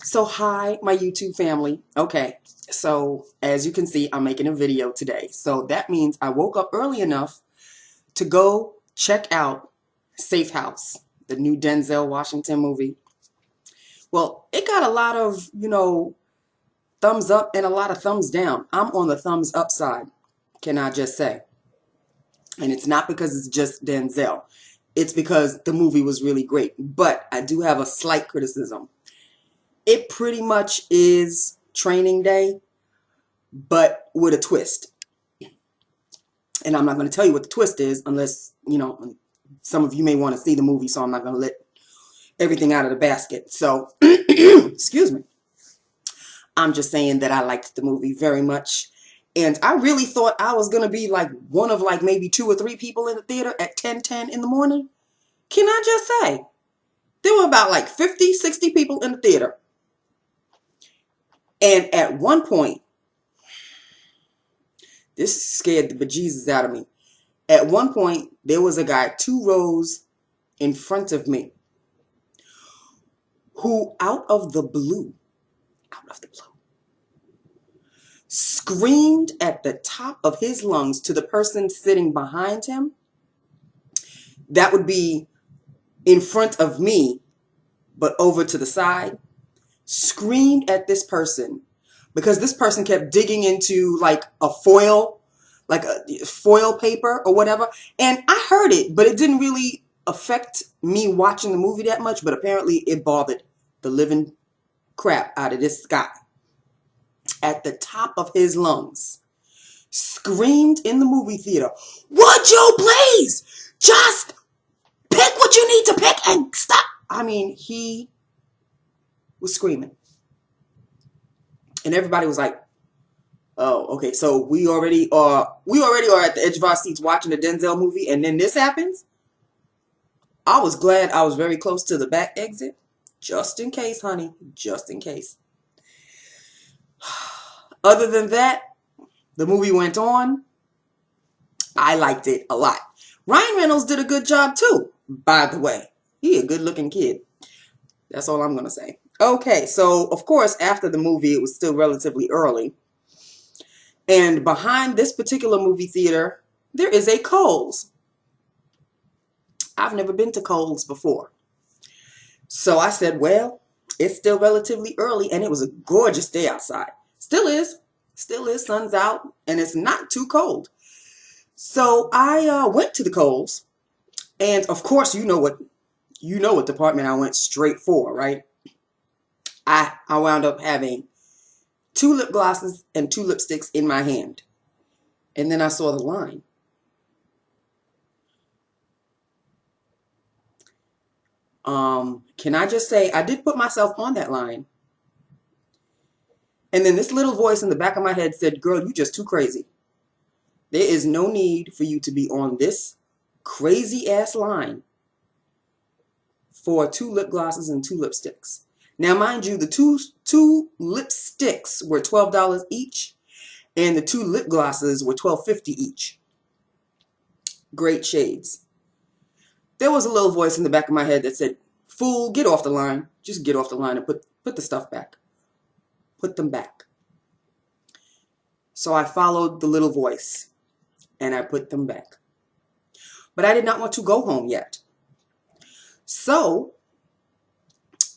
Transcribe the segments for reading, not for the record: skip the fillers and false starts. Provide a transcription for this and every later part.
So hi, my YouTube family. Okay, so as you can see, I'm making a video today. So that means I woke up early enough to go check out Safe House, the new Denzel Washington movie. Well, it got a lot of, thumbs up and a lot of thumbs down. I'm on the thumbs up side, can I just say? And it's not because it's just Denzel. It's because the movie was really great. But I do have a slight criticism. It pretty much is Training Day, but with a twist. And I'm not going to tell you what the twist is unless, some of you may want to see the movie, so I'm not going to let everything out of the basket. So, excuse me. I'm just saying that I liked the movie very much. And I really thought I was going to be like one of like maybe 2 or 3 people in the theater at 10:10 in the morning. Can I just say, there were about like 50, 60 people in the theater. And at one point, this scared the bejesus out of me. At one point, there was a guy 2 rows in front of me who out of the blue, screamed at the top of his lungs to the person sitting behind him. That would be in front of me, but over to the side. Screamed at this person because this person kept digging into like a foil paper or whatever. And I heard it, but it didn't really affect me watching the movie that much. But apparently it bothered the living crap out of this guy. At the top of his lungs, screamed in the movie theater, "Would you please just pick what you need to pick and stop?" I mean, he was screaming. And everybody was like, "Oh, okay, so we already are at the edge of our seats watching the Denzel movie, and then this happens." I was glad I was very close to the back exit, just in case, honey, just in case. Other than that, the movie went on. I liked it a lot. Ryan Reynolds did a good job too, by the way. He a good-looking kid. That's all I'm going to say. Okay, so of course, after the movie, it was still relatively early. And behind this particular movie theater, there is a Kohl's. I've never been to Kohl's before. So I said, well, it's still relatively early and it was a gorgeous day outside. Still is. Still is. Sun's out and it's not too cold. So I went to the Kohl's, and of course, you know what department I went straight for, right? I wound up having 2 lip glosses and 2 lipsticks in my hand. And then I saw the line. Can I just say, I did put myself on that line. And then this little voice in the back of my head said, "Girl, you just too crazy. There is no need for you to be on this crazy ass line for 2 lip glosses and 2 lipsticks." Now, mind you, the two lipsticks were $12 each, and the 2 lip glosses were $12.50 each. Great shades. There was a little voice in the back of my head that said, "Fool, get off the line. Just get off the line and put the stuff back. Put them back." So I followed the little voice, and I put them back. But I did not want to go home yet. So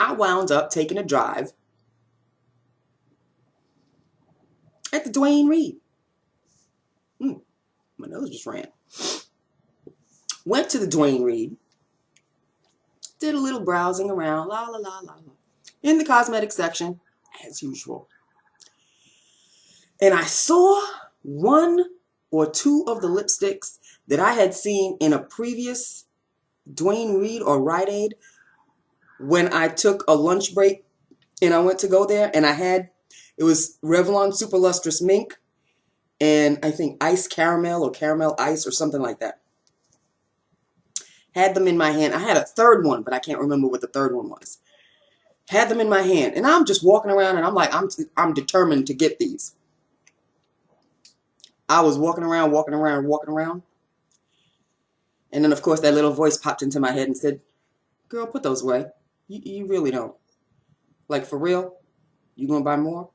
I wound up taking a drive at the Duane Reade. My nose just ran. Went to the Duane Reade. Did a little browsing around, la la la la la, in the cosmetic section, as usual. And I saw 1 or 2 of the lipsticks that I had seen in a previous Duane Reade or Rite Aid when I took a lunch break and I went to go there, and it was Revlon Super Lustrous Mink and I think Ice Caramel or Caramel Ice or something like that. Had them in my hand. I had a third one, but I can't remember what the third one was. Had them in my hand, and I'm just walking around, and I'm like, I'm determined to get these. I was walking around, and then of course that little voice popped into my head and said, "Girl, put those away. You really don't. Like, for real? You gonna buy more?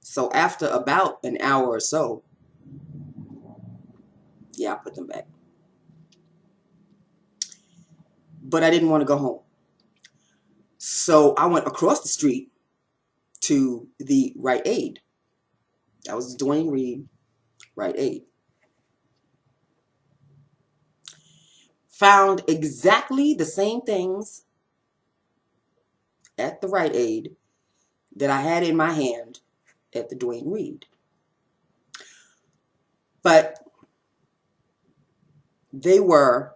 So after about an hour or so, yeah, I put them back. But I didn't want to go home. So I went across the street to the Rite Aid. That was Dwayne Reed, Rite Aid. Found exactly the same things at the Rite Aid that I had in my hand at the Dwayne Reed. But they were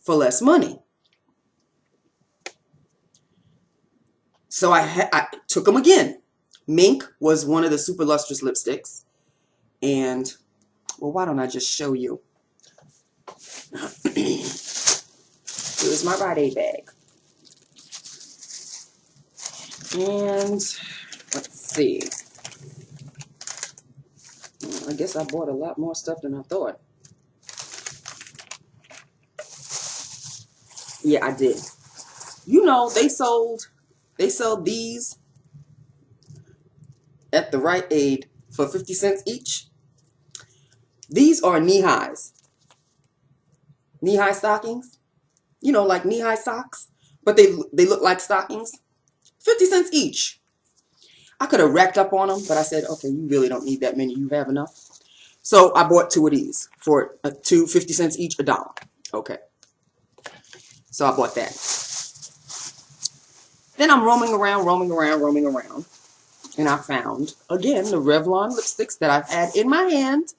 for less money. So I took them again. Mink was one of the super lustrous lipsticks. And, well, why don't I just show you? Here's my Rite Aid bag. And let's see. I guess I bought a lot more stuff than I thought. Yeah, I did. You know, they sell these at the Rite Aid for 50 cents each. These are knee-highs. Knee-high stockings. You know, like knee-high socks. But they look like stockings. 50 cents each. I could have racked up on them, but I said, okay, you really don't need that many. You have enough. So I bought two of these for 50 cents each, $1. Okay. So I bought that. Then I'm roaming around. And I found, again, the Revlon lipsticks that I've had in my hand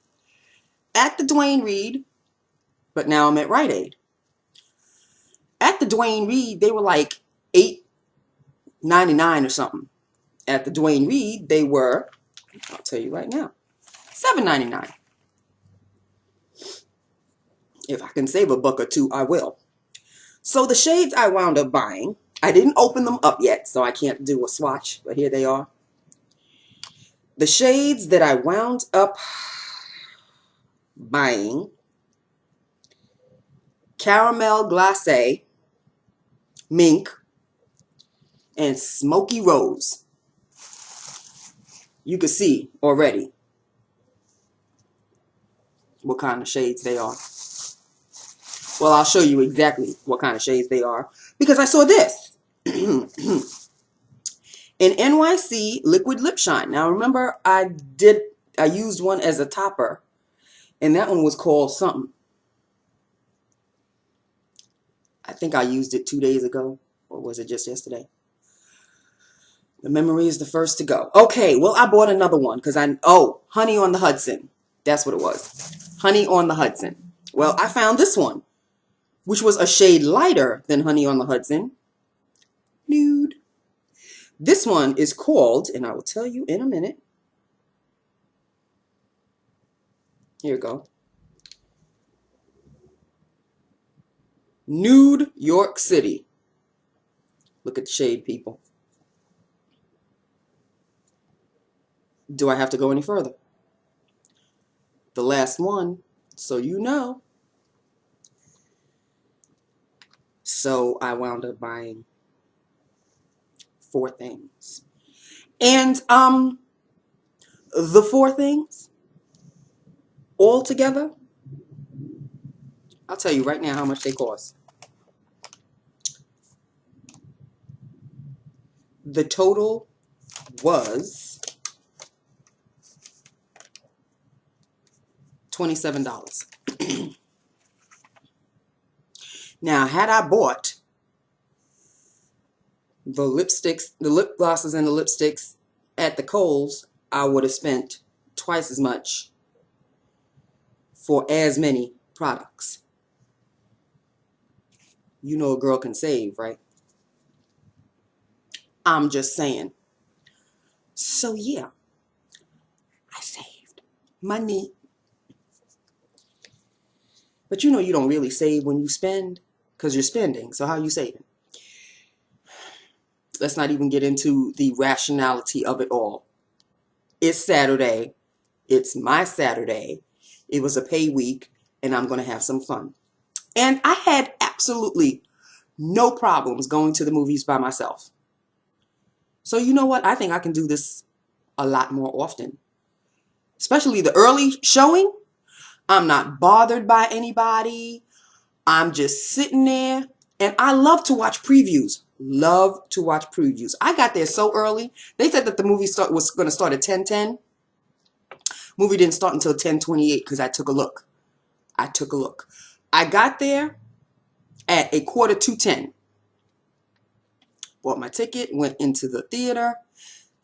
at the Dwayne Reed, but now I'm at Rite Aid. At the Dwayne Reed, they were like $8.99 or something. At the Dwayne Reed, they were, I'll tell you right now, $7.99. If I can save a buck or two, I will. So the shades I wound up buying, I didn't open them up yet, so I can't do a swatch, but here they are. The shades that I wound up buying: Caramel Glacé, Mink, and Smoky Rose. You can see already what kind of shades they are. Well, I'll show you exactly what kind of shades they are because I saw this. An NYC Liquid Lip Shine. Now remember, I used one as a topper, and that one was called something. I think I used it 2 days ago, or was it just yesterday? The memory is the first to go. Okay, well, I bought another one because Honey on the Hudson. That's what it was. Honey on the Hudson. Well, I found this one, which was a shade lighter than Honey on the Hudson. Nude. This one is called, and I will tell you in a minute. Here we go. Nude York City. Look at the shade, people. Do I have to go any further? The last one, so you know. So I wound up buying 4 things. And the 4 things all together, I'll tell you right now how much they cost. The total was $27. Now, had I bought the lipsticks, the lip glosses and the lipsticks at the Kohl's, I would have spent twice as much for as many products. You know a girl can save, right? I'm just saying. So yeah, I saved money. But you know you don't really save when you spend because you're spending. So how are you saving? Let's not even get into the rationality of it all. It's Saturday. It's my Saturday. It was a pay week, and I'm going to have some fun. And I had absolutely no problems going to the movies by myself. So you know what? I think I can do this a lot more often. Especially the early showing. I'm not bothered by anybody. I'm just sitting there. And I love to watch previews. Love to watch previews. I got there so early. They said that the movie was going to start at 10:10. Movie didn't start until 10:28 because I took a look. I got there at 9:45. Bought my ticket, went into the theater,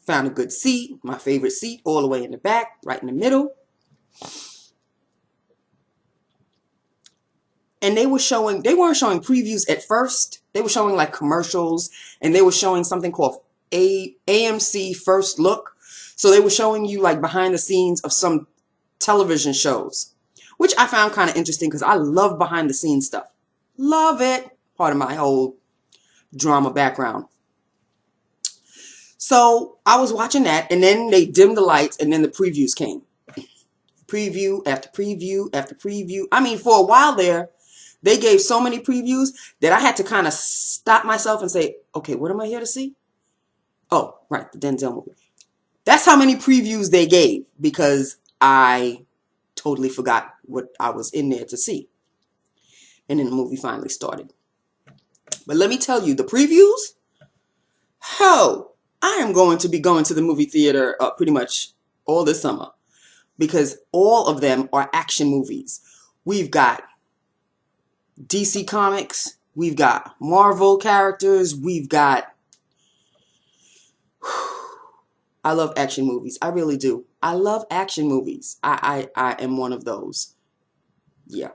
found a good seat, my favorite seat, all the way in the back, right in the middle. And they weren't showing previews at first. They were showing like commercials, and they were showing something called AMC First Look. So they were showing you like behind the scenes of some television shows, which I found kind of interesting because I love behind the scenes stuff. Love it. Part of my whole drama background. So I was watching that, and then they dimmed the lights, and then the previews came. Preview after preview after preview. I mean, for a while there, they gave so many previews that I had to kind of stop myself and say, okay, what am I here to see? Oh, right, the Denzel movie. That's how many previews they gave because I totally forgot what I was in there to see. And then the movie finally started. But let me tell you, the previews, I am going to be going to the movie theater pretty much all this summer because all of them are action movies. We've got DC Comics, we've got Marvel characters, we've got... I love action movies. I really do. I love action movies. I am one of those. Yeah.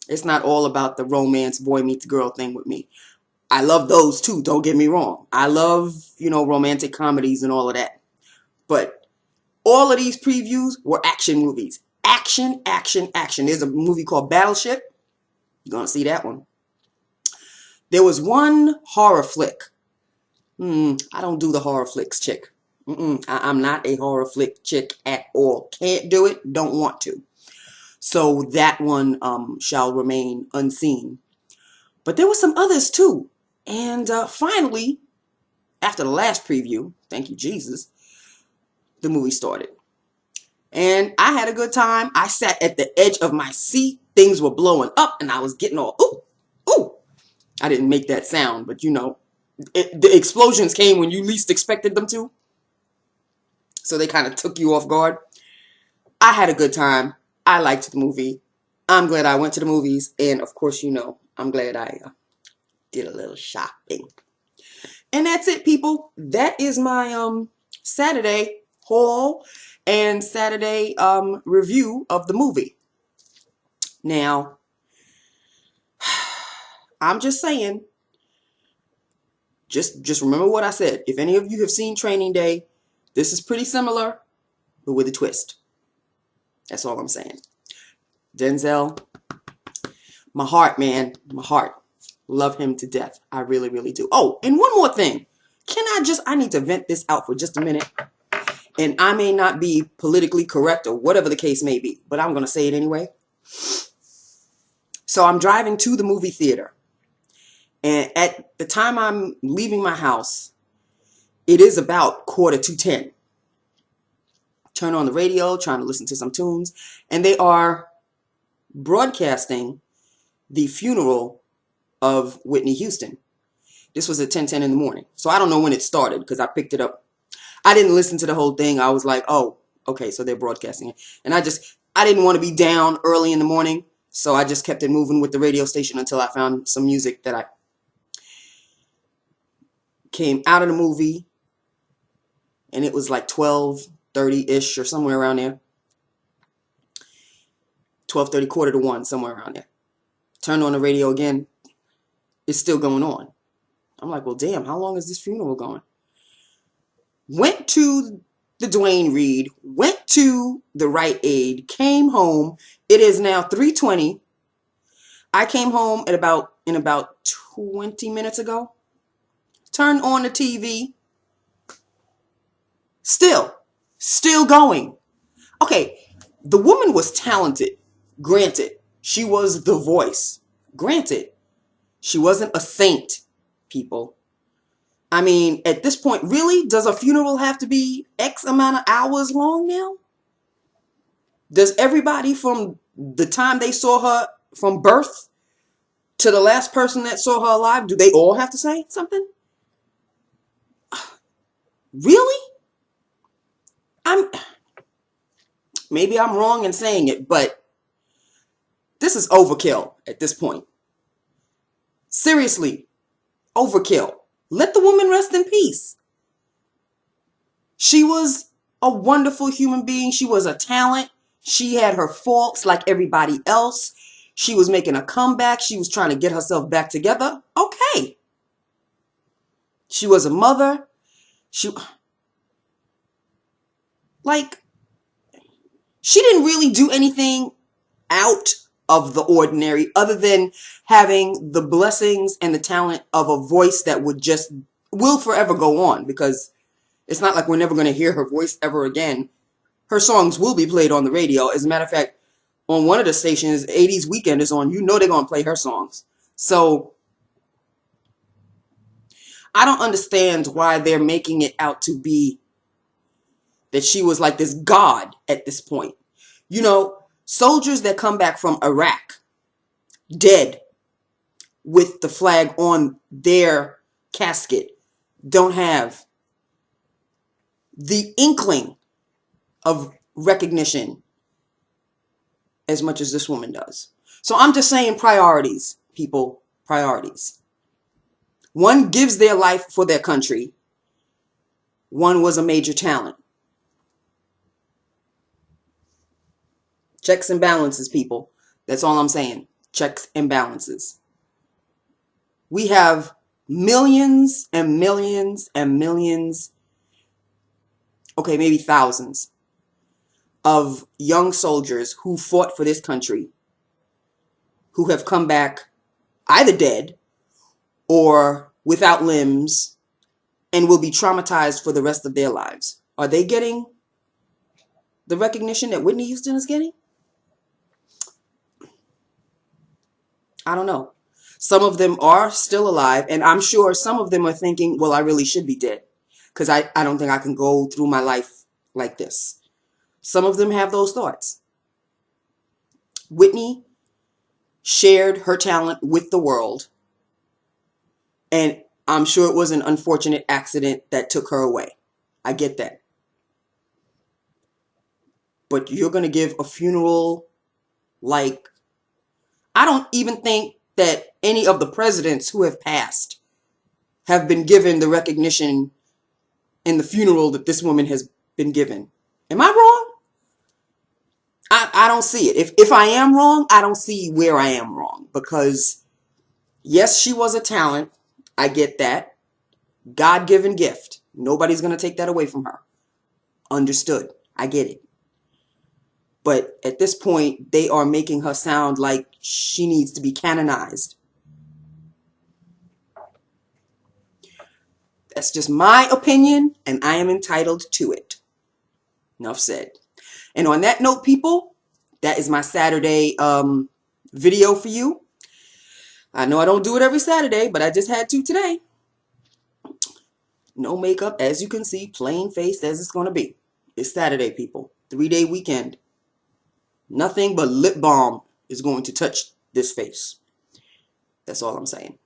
It's not all about the romance, boy meets girl thing with me. I love those too, don't get me wrong. I love, romantic comedies and all of that. But all of these previews were action movies. Action, action, action. There's a movie called Battleship. You're going to see that one. There was one horror flick. I don't do the horror flicks, chick. I'm not a horror flick chick at all. Can't do it, don't want to. So that one shall remain unseen. But there were some others too. And finally, after the last preview, thank you, Jesus, the movie started. And I had a good time. I sat at the edge of my seat. Things were blowing up and I was getting all, ooh, ooh. I didn't make that sound, but the explosions came when you least expected them to. So they kind of took you off guard. I had a good time. I liked the movie. I'm glad I went to the movies. And of course, I'm glad I did a little shopping. And that's it, people. That is my Saturday haul and Saturday review of the movie. Now, I'm just saying, just remember what I said. If any of you have seen Training Day, this is pretty similar, but with a twist. That's all I'm saying. Denzel, my heart, man, my heart. Love him to death. I really, really do. Oh, and one more thing. I need to vent this out for just a minute. And I may not be politically correct or whatever the case may be, but I'm going to say it anyway. So I'm driving to the movie theater. And at the time I'm leaving my house, it is about 9:45. Turn on the radio, trying to listen to some tunes, and they are broadcasting the funeral of Whitney Houston. This was at 10:10 in the morning. So I don't know when it started because I picked it up. I didn't listen to the whole thing. I was like, oh, okay, so they're broadcasting it. And I didn't want to be down early in the morning, so I just kept it moving with the radio station until I found some music that I came out of the movie, and it was like 12:30-ish or somewhere around there. 12:30, 12:45, somewhere around there. Turned on the radio again. It's still going on. I'm like, well, damn, how long is this funeral going? Went to the Duane Reade, went to the Rite Aid, came home. It is now 3:20. I came home in about 20 minutes ago. Turned on the TV. Still going. Okay, the woman was talented. Granted, she was the voice. Granted. She wasn't a saint, people. I mean, at this point, really, does a funeral have to be X amount of hours long now? Does everybody from the time they saw her from birth to the last person that saw her alive, do they all have to say something? Really? Maybe I'm wrong in saying it, but this is overkill at this point. Seriously, overkill. Let the woman rest in peace. She was a wonderful human being. She was a talent. She had her faults like everybody else. She was making a comeback. She was trying to get herself back together. Okay. She was a mother. She didn't really do anything out of the ordinary other than having the blessings and the talent of a voice that will forever go on, because it's not like we're never going to hear her voice ever again. Her songs will be played on the radio. As a matter of fact, on one of the stations, 80s Weekend is on. You know they're going to play her songs. So I don't understand why they're making it out to be that she was like this god at this point. You know, soldiers that come back from Iraq dead with the flag on their casket don't have the inkling of recognition as much as this woman does. So I'm just saying, priorities, people, priorities. One gives their life for their country. One was a major talent. Checks and balances, people. That's all I'm saying. Checks and balances. We have millions and millions and millions, okay, maybe thousands of young soldiers who fought for this country, who have come back either dead or without limbs and will be traumatized for the rest of their lives. Are they getting the recognition that Whitney Houston is getting? I don't know. Some of them are still alive, and I'm sure some of them are thinking, well, I really should be dead, because I don't think I can go through my life like this. Some of them have those thoughts. Whitney shared her talent with the world, and I'm sure it was an unfortunate accident that took her away. I get that. But you're going to give a funeral like, I don't even think that any of the presidents who have passed have been given the recognition in the funeral that this woman has been given. Am I wrong? I don't see it. If I am wrong, I don't see where I am wrong, because yes, she was a talent. I get that. God-given gift. Nobody's going to take that away from her. Understood. I get it. But at this point, they are making her sound like she needs to be canonized. That's just my opinion, and I am entitled to it. Enough said. And on that note, people, that is my Saturday video for you. I know I don't do it every Saturday, but I just had to today. No makeup, as you can see, plain face as it's going to be. It's Saturday, people. 3-day weekend. Nothing but lip balm is going to touch this face. That's all I'm saying.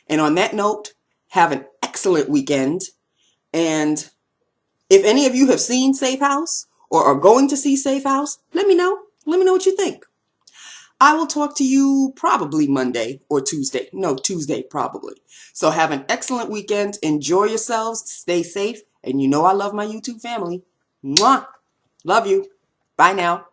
And on that note, have an excellent weekend. And if any of you have seen Safe House or are going to see Safe House, let me know. Let me know what you think. I will talk to you probably Monday or Tuesday. No, Tuesday probably. So have an excellent weekend. Enjoy yourselves. Stay safe. And you know I love my YouTube family. Mwah. Love you. Bye now.